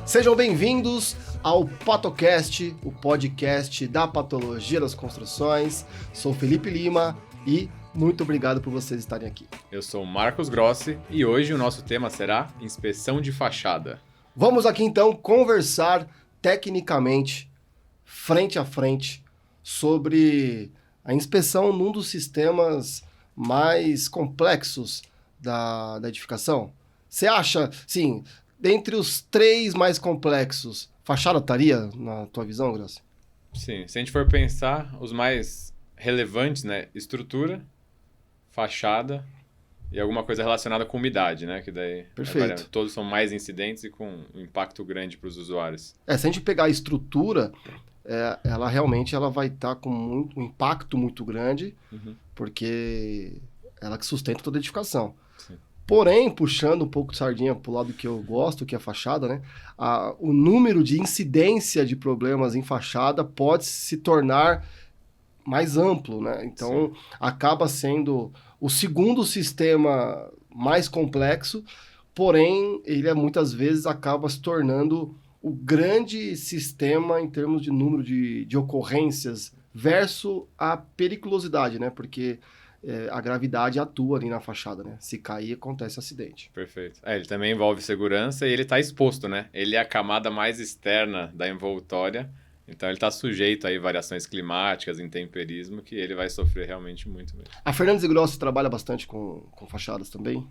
Sejam bem-vindos ao PatoCast, o podcast da patologia das construções. Sou Felipe Lima e muito obrigado por vocês estarem aqui. Eu sou Marcos Grossi e hoje o nosso tema será inspeção de fachada. Vamos aqui então conversar tecnicamente, frente a frente, sobre a inspeção num dos sistemas mais complexos da edificação. Você acha, sim, dentre os 3 mais complexos, fachada estaria na tua visão, Grossi? Sim, se a gente for pensar, os mais relevantes, né? Estrutura, fachada e alguma coisa relacionada com umidade, né? Que daí Perfeito. Todos são mais incidentes e com um impacto grande para os usuários. Se a gente pegar a estrutura, ela realmente vai estar com um impacto muito grande, porque ela que sustenta toda a edificação. Sim. Porém, puxando um pouco de sardinha para o lado que eu gosto, que é a fachada, né? O número de incidência de problemas em fachada pode se tornar mais amplo, né? Então, acaba sendo o segundo sistema mais complexo, porém, ele muitas vezes acaba se tornando o grande sistema em termos de número de ocorrências versus a periculosidade, né? Porque a gravidade atua ali na fachada, né? Se cair, acontece acidente. Perfeito. Ele também envolve segurança e ele está exposto, né? Ele é a camada mais externa da envoltória, então ele está sujeito aí a variações climáticas, intemperismo, que ele vai sofrer realmente muito mesmo. A Fernandes e Grossi trabalha bastante com fachadas também?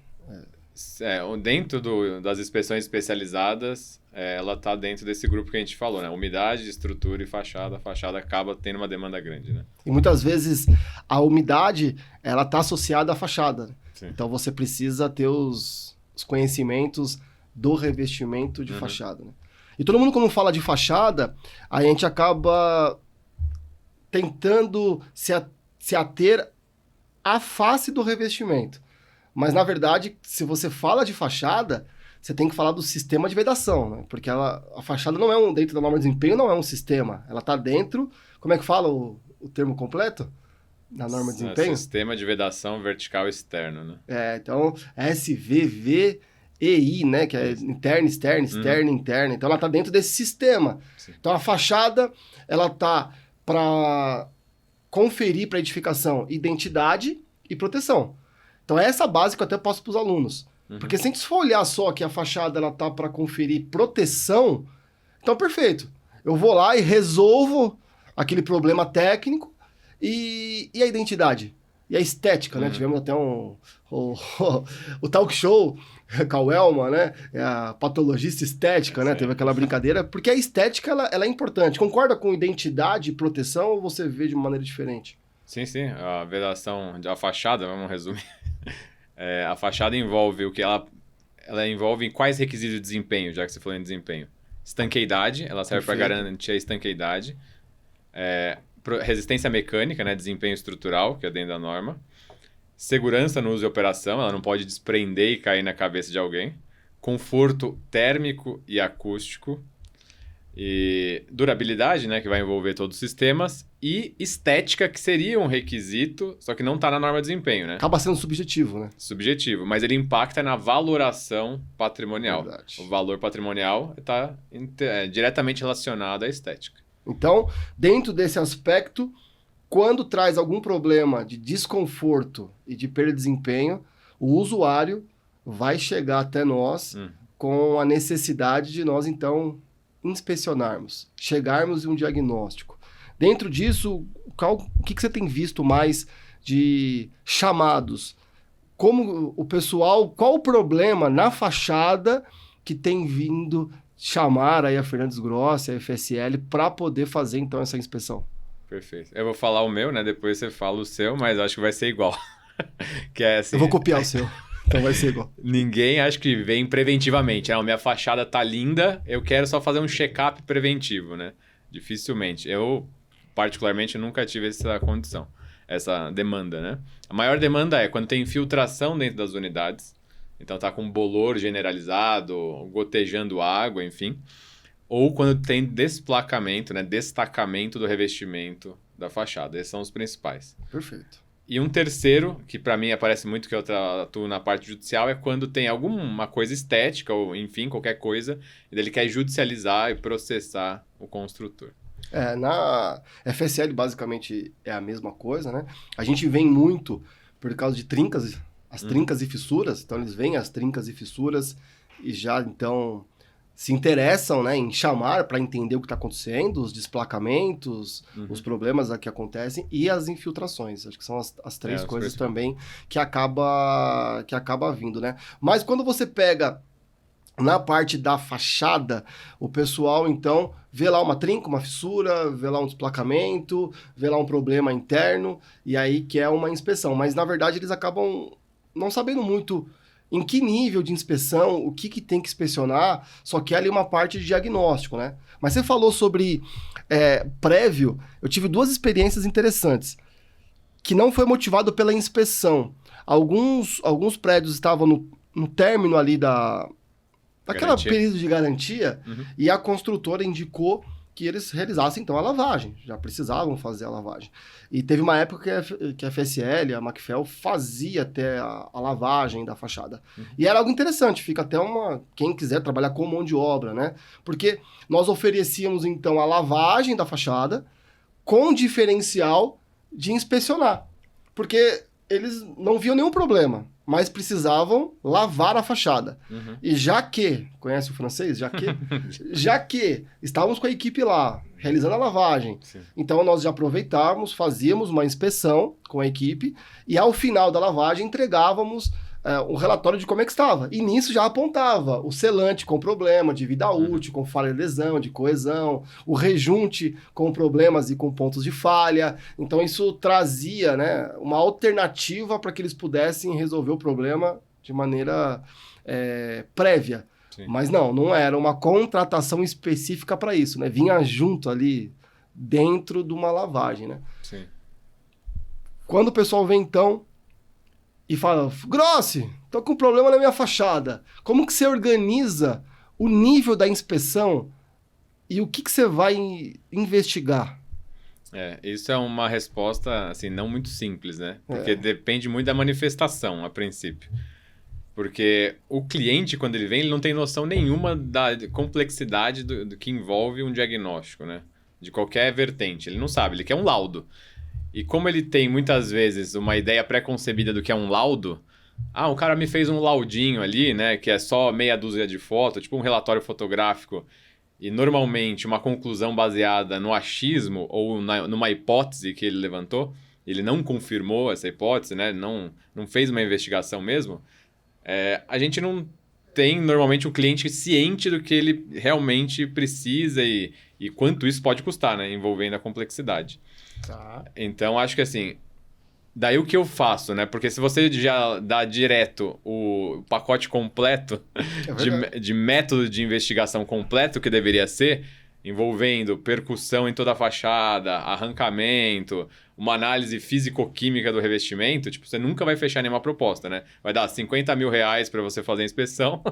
Dentro das inspeções especializadas, ela está dentro desse grupo que a gente falou, né? Umidade, estrutura e fachada. A fachada acaba tendo uma demanda grande, né? E muitas vezes a umidade, ela está associada à fachada. Sim. Então você precisa ter os conhecimentos do revestimento de fachada, né? E todo mundo, quando fala de fachada, a gente acaba tentando se ater à face do revestimento. Mas, na verdade, se você fala de fachada, você tem que falar do sistema de vedação, né? Porque a fachada não é dentro da norma de desempenho, não é um sistema. Ela está dentro, como é que fala o termo completo? Na norma de desempenho? Sistema de vedação vertical externo, né? Então, SVVEI, né? Que é interna, externa, externa, interna. Então, ela está dentro desse sistema. Sim. Então, a fachada, ela está para conferir para a edificação identidade e proteção. Então, é essa base que eu até passo para os alunos. Porque se a gente for olhar só que a fachada ela tá para conferir proteção, então perfeito. Eu vou lá e resolvo aquele problema técnico e a identidade. E a estética, né? Tivemos até o talk show com a Elma, né? A patologista estética, né? Teve aquela brincadeira. Porque a estética, ela é importante. Concorda com identidade e proteção ou você vê de maneira diferente? Sim. A vedação, a fachada, vamos resumir. A fachada envolve o que ela envolve quais requisitos de desempenho, já que você falou em desempenho. Estanqueidade, ela serve para garantir a estanqueidade. Resistência mecânica, né, desempenho estrutural, que é dentro da norma. Segurança no uso e operação, ela não pode desprender e cair na cabeça de alguém. Conforto térmico e acústico. E durabilidade, né, que vai envolver todos os sistemas, e estética, que seria um requisito, só que não está na norma de desempenho, né? Acaba sendo subjetivo, né? Subjetivo, mas ele impacta na valoração patrimonial. Verdade. O valor patrimonial está diretamente relacionado à estética. Então, dentro desse aspecto, quando traz algum problema de desconforto e de perda de desempenho, o usuário vai chegar até nós com a necessidade de nós, então, inspecionarmos, chegarmos em um diagnóstico. Dentro disso, o que você tem visto mais de chamados? Como o pessoal, qual o problema na fachada que tem vindo chamar aí a Fernandes Grossi, a FSL, para poder fazer então essa inspeção? Perfeito. Eu vou falar o meu, né? Depois você fala o seu, mas acho que vai ser igual. Que é assim, eu vou copiar o seu. Então vai ser igual. Ninguém acho que vem preventivamente. Minha fachada tá linda, eu quero só fazer um check-up preventivo, né? Dificilmente. Eu, particularmente, nunca tive essa condição, essa demanda, né? A maior demanda é quando tem infiltração dentro das unidades. Então tá com bolor generalizado, gotejando água, enfim. ou quando tem desplacamento, né, destacamento do revestimento da fachada. Esses são os principais. Perfeito. E um terceiro, que para mim aparece muito, que eu atuo na parte judicial, é quando tem alguma coisa estética, ou enfim, qualquer coisa, e ele quer judicializar e processar o construtor. Na FSL basicamente é a mesma coisa, né? A gente vem muito por causa de trincas, as trincas e fissuras, então eles veem as trincas e fissuras e já então se interessam, né, em chamar para entender o que está acontecendo, os desplacamentos, os problemas que acontecem e as infiltrações. Acho que são as três coisas também que acaba vindo, né? Mas quando você pega na parte da fachada, o pessoal, então, vê lá uma trinca, uma fissura, vê lá um desplacamento, vê lá um problema interno, e aí quer uma inspeção. Mas, na verdade, eles acabam não sabendo muito em que nível de inspeção, o que tem que inspecionar, só que é ali uma parte de diagnóstico, né? Mas você falou sobre prévio, eu tive 2 experiências interessantes, que não foi motivado pela inspeção. Alguns prédios estavam no término ali daquela período de garantia, e a construtora indicou que eles realizassem, então, a lavagem. Já precisavam fazer a lavagem. E teve uma época que a FSL, a Macfel, fazia até a lavagem da fachada. E era algo interessante, fica até quem quiser trabalhar com mão de obra, né? Porque nós oferecíamos, então, a lavagem da fachada com diferencial de inspecionar. Porque eles não viam nenhum problema, mas precisavam lavar a fachada. E já que, conhece o francês? Já que estávamos com a equipe lá, realizando a lavagem, então nós já aproveitávamos, fazíamos uma inspeção com a equipe, e ao final da lavagem entregávamos um relatório de como é que estava. E nisso já apontava o selante com problema de vida útil, com falha de adesão, de coesão, o rejunte com problemas e com pontos de falha. Então isso trazia, né, uma alternativa para que eles pudessem resolver o problema de maneira prévia. Mas não era uma contratação específica para isso, né? Vinha junto ali dentro de uma lavagem, né? Sim. Quando o pessoal vem então e fala, Grossi, tô com problema na minha fachada. Como que você organiza o nível da inspeção e o que você vai investigar? Isso é uma resposta, assim, não muito simples, né? Porque depende muito da manifestação, a princípio. Porque o cliente, quando ele vem, ele não tem noção nenhuma da complexidade do que envolve um diagnóstico, né? De qualquer vertente. Ele não sabe, ele quer um laudo. E como ele tem, muitas vezes, uma ideia pré-concebida do que é um laudo... o cara me fez um laudinho ali, né? Que é só meia dúzia de foto, tipo um relatório fotográfico. E, normalmente, uma conclusão baseada no achismo ou numa hipótese que ele levantou. Ele não confirmou essa hipótese, né? Não fez uma investigação mesmo. A gente não tem, normalmente, um cliente ciente do que ele realmente precisa e quanto isso pode custar, né? Envolvendo a complexidade. Tá. Então, acho que assim, daí o que eu faço, né? Porque se você já dá direto o pacote completo de método de investigação completo que deveria ser, envolvendo percussão em toda a fachada, arrancamento, uma análise físico-química do revestimento, tipo, você nunca vai fechar nenhuma proposta, né? Vai dar 50 mil reais para você fazer a inspeção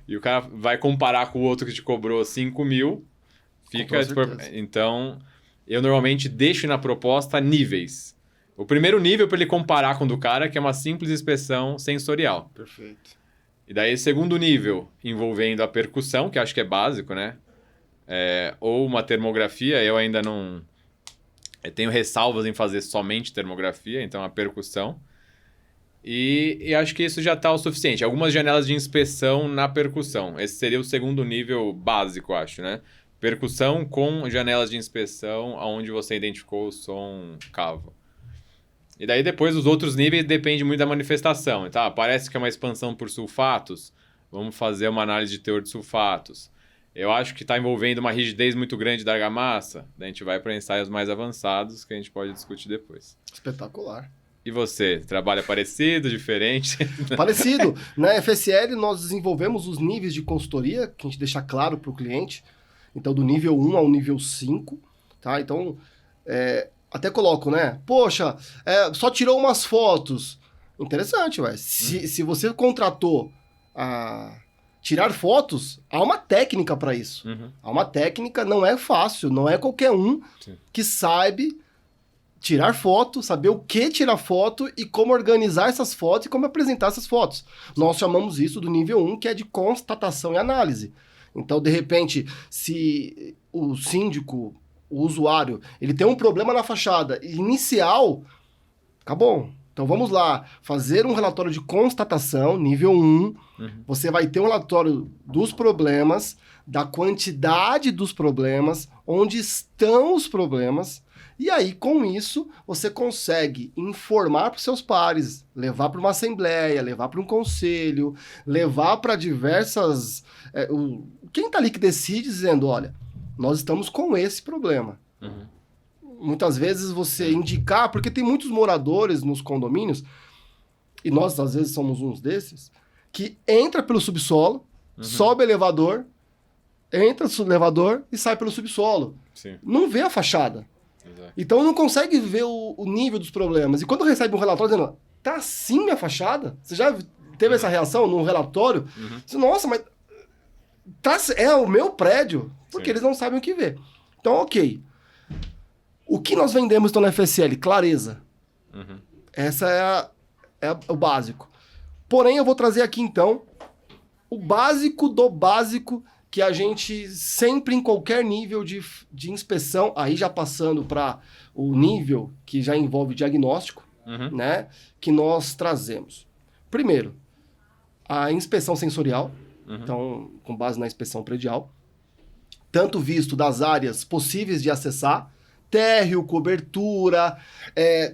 e o cara vai comparar com o outro que te cobrou 5 mil. Então, eu normalmente deixo na proposta níveis. O primeiro nível para ele comparar com o do cara, que é uma simples inspeção sensorial. Perfeito. E daí, segundo nível, envolvendo a percussão, que acho que é básico, né? Ou uma termografia, eu ainda não... Eu tenho ressalvas em fazer somente termografia, então a percussão. E acho que isso já está o suficiente. Algumas janelas de inspeção na percussão. Esse seria o segundo nível básico, acho, né? Percussão com janelas de inspeção onde você identificou o som cavo. E daí depois os outros níveis depende muito da manifestação. Então, parece que é uma expansão por sulfatos. Vamos fazer uma análise de teor de sulfatos. Eu acho que está envolvendo uma rigidez muito grande da argamassa. Daí a gente vai para ensaios mais avançados que a gente pode discutir depois. Espetacular. E você? Trabalha parecido, diferente? Parecido. Na FSL nós desenvolvemos os níveis de consultoria, que a gente deixa claro para o cliente. Então, do nível 1 ao nível 5. Tá? Então, até coloco, né? Poxa, só tirou umas fotos. Interessante, ué. Se você contratou Tirar fotos, há uma técnica para isso. Há uma técnica, não é fácil, não é qualquer um que sabe tirar foto, saber o que tirar foto e como organizar essas fotos e como apresentar essas fotos. Nós chamamos isso do nível 1, que é de constatação e análise. Então, de repente, se o síndico, o usuário, ele tem um problema na fachada inicial, acabou. Então, vamos lá, fazer um relatório de constatação, nível 1, você vai ter um relatório dos problemas, da quantidade dos problemas, onde estão os problemas. E aí, com isso, você consegue informar para os seus pares, levar para uma assembleia, levar para um conselho, levar para diversas... quem está ali que decide dizendo, olha, nós estamos com esse problema. Muitas vezes você indicar, porque tem muitos moradores nos condomínios, e nós às vezes somos uns desses, que entra pelo subsolo, sobe o elevador, entra no elevador e sai pelo subsolo. Sim. Não vê a fachada. Exato. Então não consegue ver o nível dos problemas. E quando recebe um relatório dizendo, tá assim a fachada? Você já teve essa reação no relatório? Você, nossa, mas é o meu prédio. Porque Sim. eles não sabem o que ver. Então, ok. O que nós vendemos então na FSL? Clareza. Essa é o básico. Porém, eu vou trazer aqui então o básico do básico que a gente sempre em qualquer nível de inspeção, aí já passando para o nível que já envolve diagnóstico, né, que nós trazemos. Primeiro, a inspeção sensorial, então com base na inspeção predial, tanto visto das áreas possíveis de acessar, térreo, cobertura,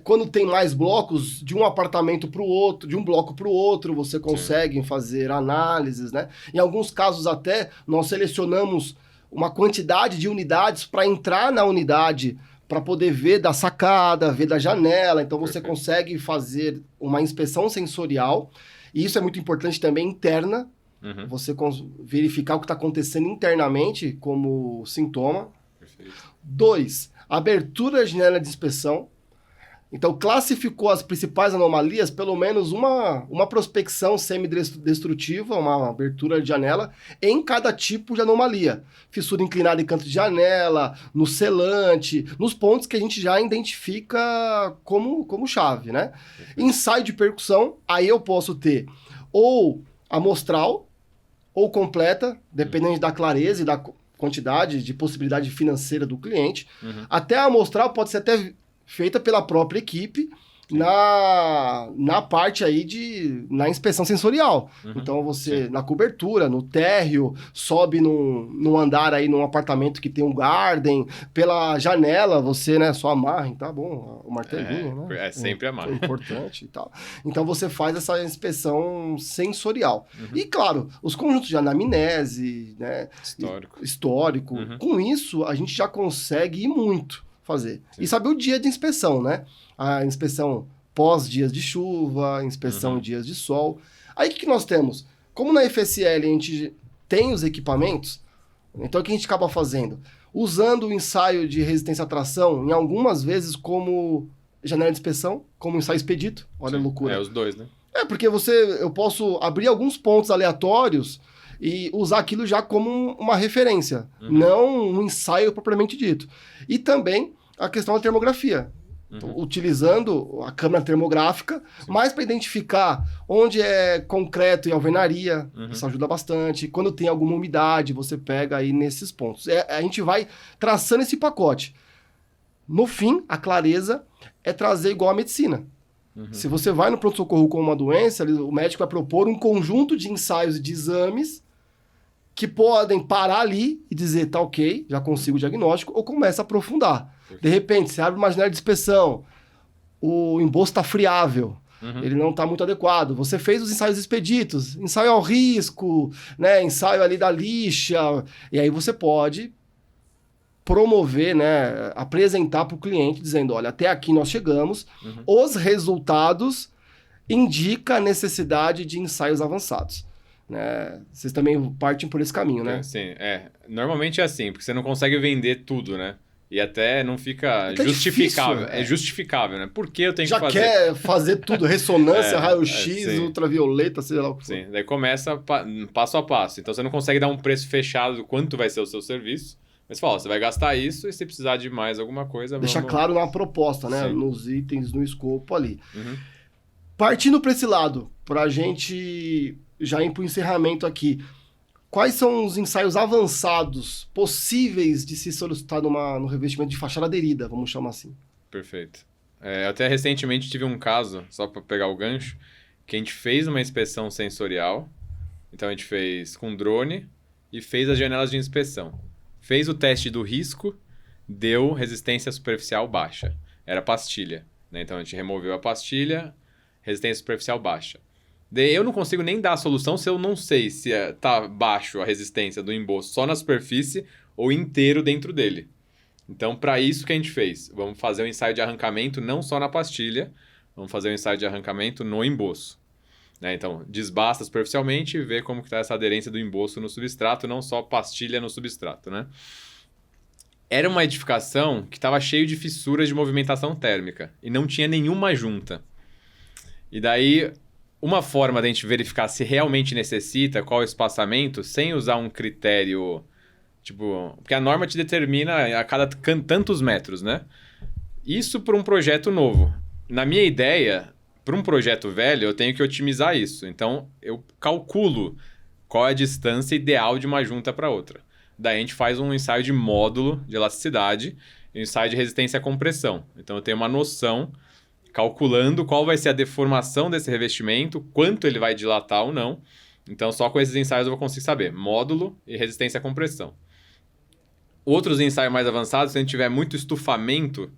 quando tem mais blocos de um apartamento para o outro, de um bloco para o outro, você consegue fazer análises, né? Em alguns casos até, nós selecionamos uma quantidade de unidades para entrar na unidade, para poder ver da sacada, ver da janela, então você consegue fazer uma inspeção sensorial, e isso é muito importante também interna, você verificar o que está acontecendo internamente como sintoma. Perfeito. 2, abertura de janela de inspeção. Então, classificou as principais anomalias, pelo menos uma prospecção semidestrutiva, uma abertura de janela, em cada tipo de anomalia. Fissura inclinada em canto de janela, no selante, nos pontos que a gente já identifica como chave, né? Ensaio de percussão, aí eu posso ter ou amostral, ou completa, dependendo da clareza e da quantidade de possibilidade financeira do cliente. Até a amostral pode ser até feita pela própria equipe na parte aí na inspeção sensorial. Então você, na cobertura, no térreo, sobe num andar aí, num apartamento que tem um garden, pela janela você, né, só amarra, tá bom, o martelinho, né? É sempre amarra. É importante e tal. Então você faz essa inspeção sensorial. E claro, os conjuntos de anamnese, né? Histórico. Com isso, a gente já consegue ir muito fazer. Sim. E saber o dia de inspeção, né? A inspeção pós dias de chuva, inspeção dias de sol. Aí o que nós temos? Como na FSL a gente tem os equipamentos, então o que a gente acaba fazendo? Usando o ensaio de resistência à tração, em algumas vezes como janela de inspeção, como ensaio expedito. Olha a loucura. Os dois, né? Porque eu posso abrir alguns pontos aleatórios e usar aquilo já como uma referência, não um ensaio propriamente dito. E também a questão da termografia, utilizando a câmera termográfica, mais para identificar onde é concreto e alvenaria, isso ajuda bastante. Quando tem alguma umidade, você pega aí nesses pontos. A gente vai traçando esse pacote. No fim, a clareza é trazer igual a medicina. Se você vai no pronto-socorro com uma doença, o médico vai propor um conjunto de ensaios e de exames que podem parar ali e dizer, tá ok, já consigo o diagnóstico, ou começa a aprofundar. De repente, você abre uma janela de inspeção, o embolso está friável, ele não está muito adequado. Você fez os ensaios expeditos, ensaio ao risco, né, ensaio ali da lixa, e aí você pode promover, né, apresentar para o cliente, dizendo, olha, até aqui nós chegamos, os resultados indicam a necessidade de ensaios avançados. Né? Vocês também partem por esse caminho, né? Sim, normalmente é assim, porque você não consegue vender tudo, né? E até não fica Até justificável. difícil, É justificável, né? Por que eu tenho Já que fazer? quer fazer tudo, ressonância, raio-x, sim. ultravioleta, sei lá o que for. Sim, daí começa passo a passo. Então você não consegue dar um preço fechado do quanto vai ser o seu serviço. Mas fala, ó, você vai gastar isso e se precisar de mais alguma coisa... Deixar claro na proposta, né? Sim. Nos itens, no escopo ali. Uhum. Partindo para esse lado, para a gente já ir para o encerramento aqui, quais são os ensaios avançados possíveis de se solicitar no revestimento de fachada aderida, vamos chamar assim? Perfeito. Até recentemente tive um caso, só para pegar o gancho, que a gente fez uma inspeção sensorial. Então a gente fez com drone e fez as janelas de inspeção. Fez o teste do risco, deu resistência superficial baixa. Era pastilha, né? Então a gente removeu a pastilha, resistência superficial baixa. Daí eu não consigo nem dar a solução se eu não sei se tá baixo a resistência do emboço só na superfície ou inteiro dentro dele. Então, para isso que a gente fez, vamos fazer um ensaio de arrancamento não só na pastilha, vamos fazer um ensaio de arrancamento no emboço. Né? Então, desbasta superficialmente e vê como está essa aderência do emboço no substrato, não só pastilha no substrato. Né? Era uma edificação que estava cheio de fissuras de movimentação térmica e não tinha nenhuma junta. E daí, uma forma da gente verificar se realmente necessita, qual o espaçamento, sem usar um critério... Tipo, porque a norma te determina a cada tantos metros, né? Isso para um projeto novo. Na minha ideia, para um projeto velho, eu tenho que otimizar isso. Então, eu calculo qual é a distância ideal de uma junta para outra. Daí a gente faz um ensaio de módulo de elasticidade e um ensaio de resistência à compressão. Então, eu tenho uma noção, calculando qual vai ser a deformação desse revestimento, quanto ele vai dilatar ou não. Então, só com esses ensaios eu vou conseguir saber módulo e resistência à compressão. Outros ensaios mais avançados, se a gente tiver muito estufamento,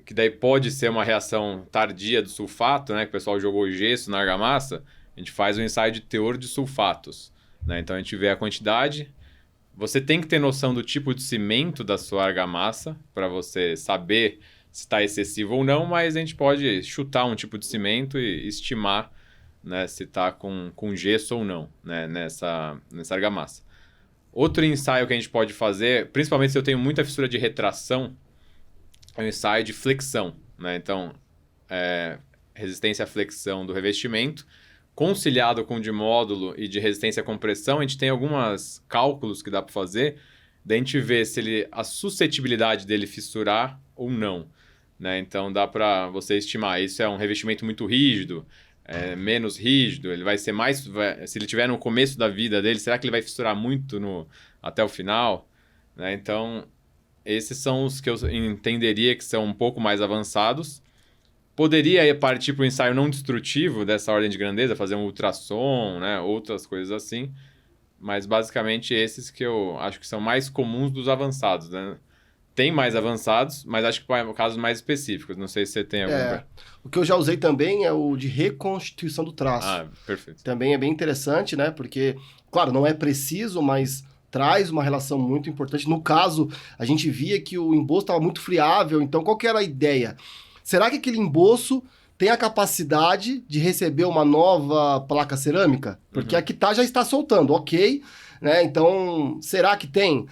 que daí pode ser uma reação tardia do sulfato, né? Que o pessoal jogou gesso na argamassa, a gente faz um ensaio de teor de sulfatos. Né? Então a gente vê a quantidade. Você tem que ter noção do tipo de cimento da sua argamassa para você saber se está excessivo ou não, mas a gente pode chutar um tipo de cimento e estimar, né, se está com gesso ou não, né, nessa argamassa. Outro ensaio que a gente pode fazer, principalmente se eu tenho muita fissura de retração, é um ensaio de flexão. Né? Então, resistência à flexão do revestimento, conciliado com de módulo e de resistência à compressão, a gente tem alguns cálculos que dá para fazer, daí a gente vê se a suscetibilidade dele fissurar ou não. Né? Então, dá para você estimar, isso é um revestimento muito rígido, menos rígido, ele vai ser mais... se ele estiver no começo da vida dele, será que ele vai fissurar muito até o final? Né? Então, esses são os que eu entenderia que são um pouco mais avançados. Poderia partir para o ensaio não destrutivo dessa ordem de grandeza, fazer um ultrassom, né? Outras coisas assim, mas basicamente esses que eu acho que são mais comuns dos avançados, né? Tem mais avançados, mas acho que para casos mais específicos. Não sei se você tem algum... O que eu já usei também é o de reconstituição do traço. Ah, perfeito. Também é bem interessante, né? Porque, claro, não é preciso, mas traz uma relação muito importante. No caso, a gente via que o emboço estava muito friável, então qual que era a ideia? Será que aquele emboço tem a capacidade de receber uma nova placa cerâmica? Porque a que já está soltando, ok, né? Então, será que tem?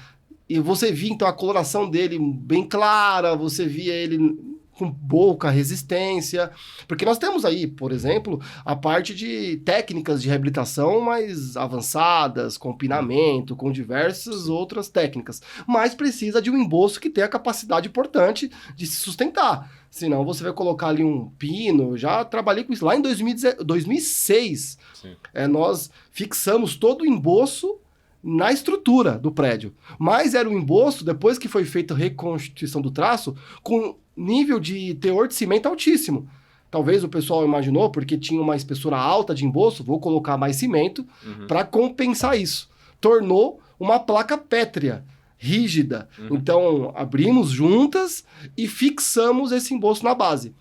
E você via, então, a coloração dele bem clara, você via ele com pouca resistência. Porque nós temos aí, por exemplo, a parte de técnicas de reabilitação mais avançadas, com pinamento, com diversas outras técnicas. Mas precisa de um emboço que tenha a capacidade importante de se sustentar. Senão você vai colocar ali um pino. Já trabalhei com isso lá em 2006. Nós fixamos todo o emboço na estrutura do prédio. Mas era um emboço, depois que foi feita a reconstituição do traço, com nível de teor de cimento altíssimo. Talvez o pessoal imaginou, porque tinha uma espessura alta de emboço, vou colocar mais cimento para compensar isso. Tornou uma placa pétrea, rígida. Então, abrimos juntas e fixamos esse emboço na base.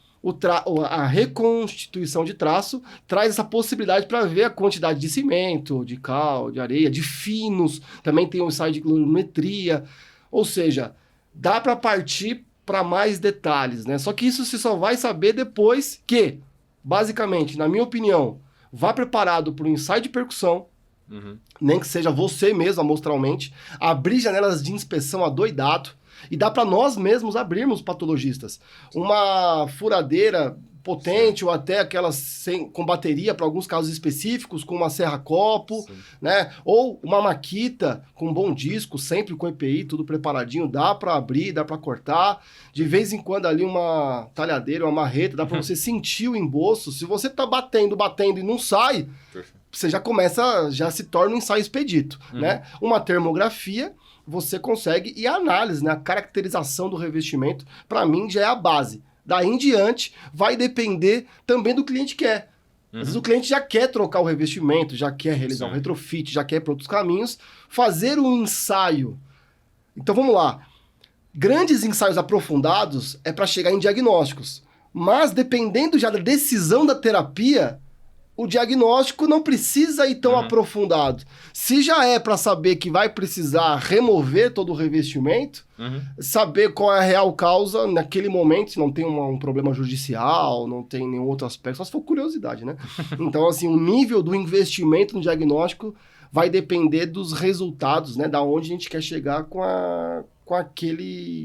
A reconstituição de traço traz essa possibilidade para ver a quantidade de cimento, de cal, de areia, de finos. Também tem um ensaio de colorimetria. Ou seja, dá para partir para mais detalhes, né? Só que isso você só vai saber depois que, basicamente, na minha opinião, vá preparado para um ensaio de percussão, nem que seja você mesmo amostralmente, abrir janelas de inspeção adoidado. E dá para nós mesmos abrirmos patologistas. Uma furadeira potente, ou até aquelas com bateria para alguns casos específicos, com uma serra-copo, né? Ou uma maquita com bom disco, sempre com EPI, tudo preparadinho, dá para abrir, dá para cortar. De vez em quando ali uma talhadeira, uma marreta, dá para você sentir o emboço. Se você tá batendo e não sai, você já se torna um ensaio expedito, né? Uma termografia, você consegue, e a análise, né? A caracterização do revestimento, para mim, já é a base. Daí em diante, vai depender também do cliente que quer. Às vezes o cliente já quer trocar o revestimento, já quer realizar um retrofit, já quer ir para outros caminhos, fazer um ensaio. Então vamos lá. Grandes ensaios aprofundados é para chegar em diagnósticos. Mas dependendo já da decisão da terapia, o diagnóstico não precisa ir tão aprofundado. Se já é para saber que vai precisar remover todo o revestimento, saber qual é a real causa naquele momento, se não tem um problema judicial, não tem nenhum outro aspecto, só se for curiosidade, né? Então, assim, o nível do investimento no diagnóstico vai depender dos resultados, né? Da onde a gente quer chegar com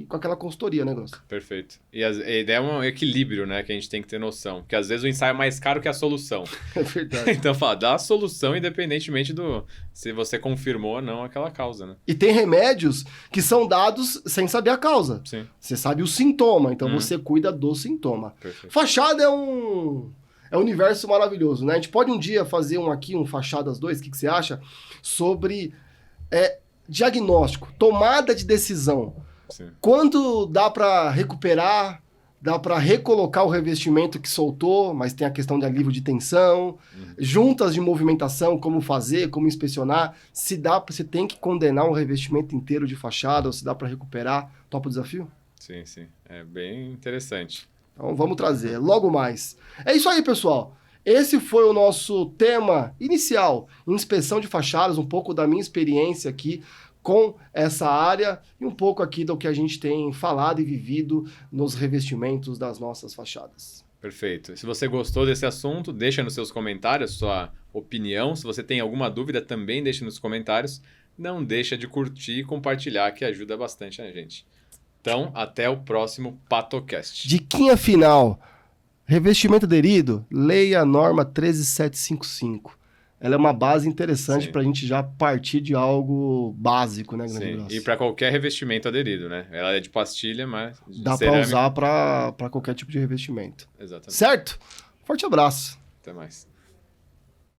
aquela consultoria, né, Grosso? Perfeito. E a ideia é um equilíbrio, né, que a gente tem que ter noção. Porque às vezes o ensaio é mais caro que a solução. É verdade. Então, dá a solução independentemente se você confirmou ou não aquela causa, né? E tem remédios que são dados sem saber a causa. Sim. Você sabe o sintoma, então você cuida do sintoma. Perfeito. Fachada é um universo maravilhoso, né? A gente pode um dia fazer um Fachadas 2, o que você acha? Sobre diagnóstico, tomada de decisão. Sim. Quando dá para recuperar, dá para recolocar o revestimento que soltou, mas tem a questão de alívio de tensão, juntas de movimentação, como fazer, como inspecionar, se tem que condenar um revestimento inteiro de fachada, ou se dá para recuperar, topa o desafio? Sim. É bem interessante. Então vamos trazer logo mais. É isso aí, pessoal. Esse foi o nosso tema inicial, inspeção de fachadas, um pouco da minha experiência aqui com essa área e um pouco aqui do que a gente tem falado e vivido nos revestimentos das nossas fachadas. Perfeito. Se você gostou desse assunto, deixa nos seus comentários sua opinião. Se você tem alguma dúvida, também deixa nos comentários. Não deixa de curtir e compartilhar, que ajuda bastante a gente. Então, até o próximo PatoCast. Diquinha final. Revestimento aderido, leia a norma 13755. Ela é uma base interessante para a gente já partir de algo básico, né, Grande Grosso? E para qualquer revestimento aderido, né? Ela é de pastilha, mas dá para usar para qualquer tipo de revestimento. Exatamente. Certo? Forte abraço. Até mais.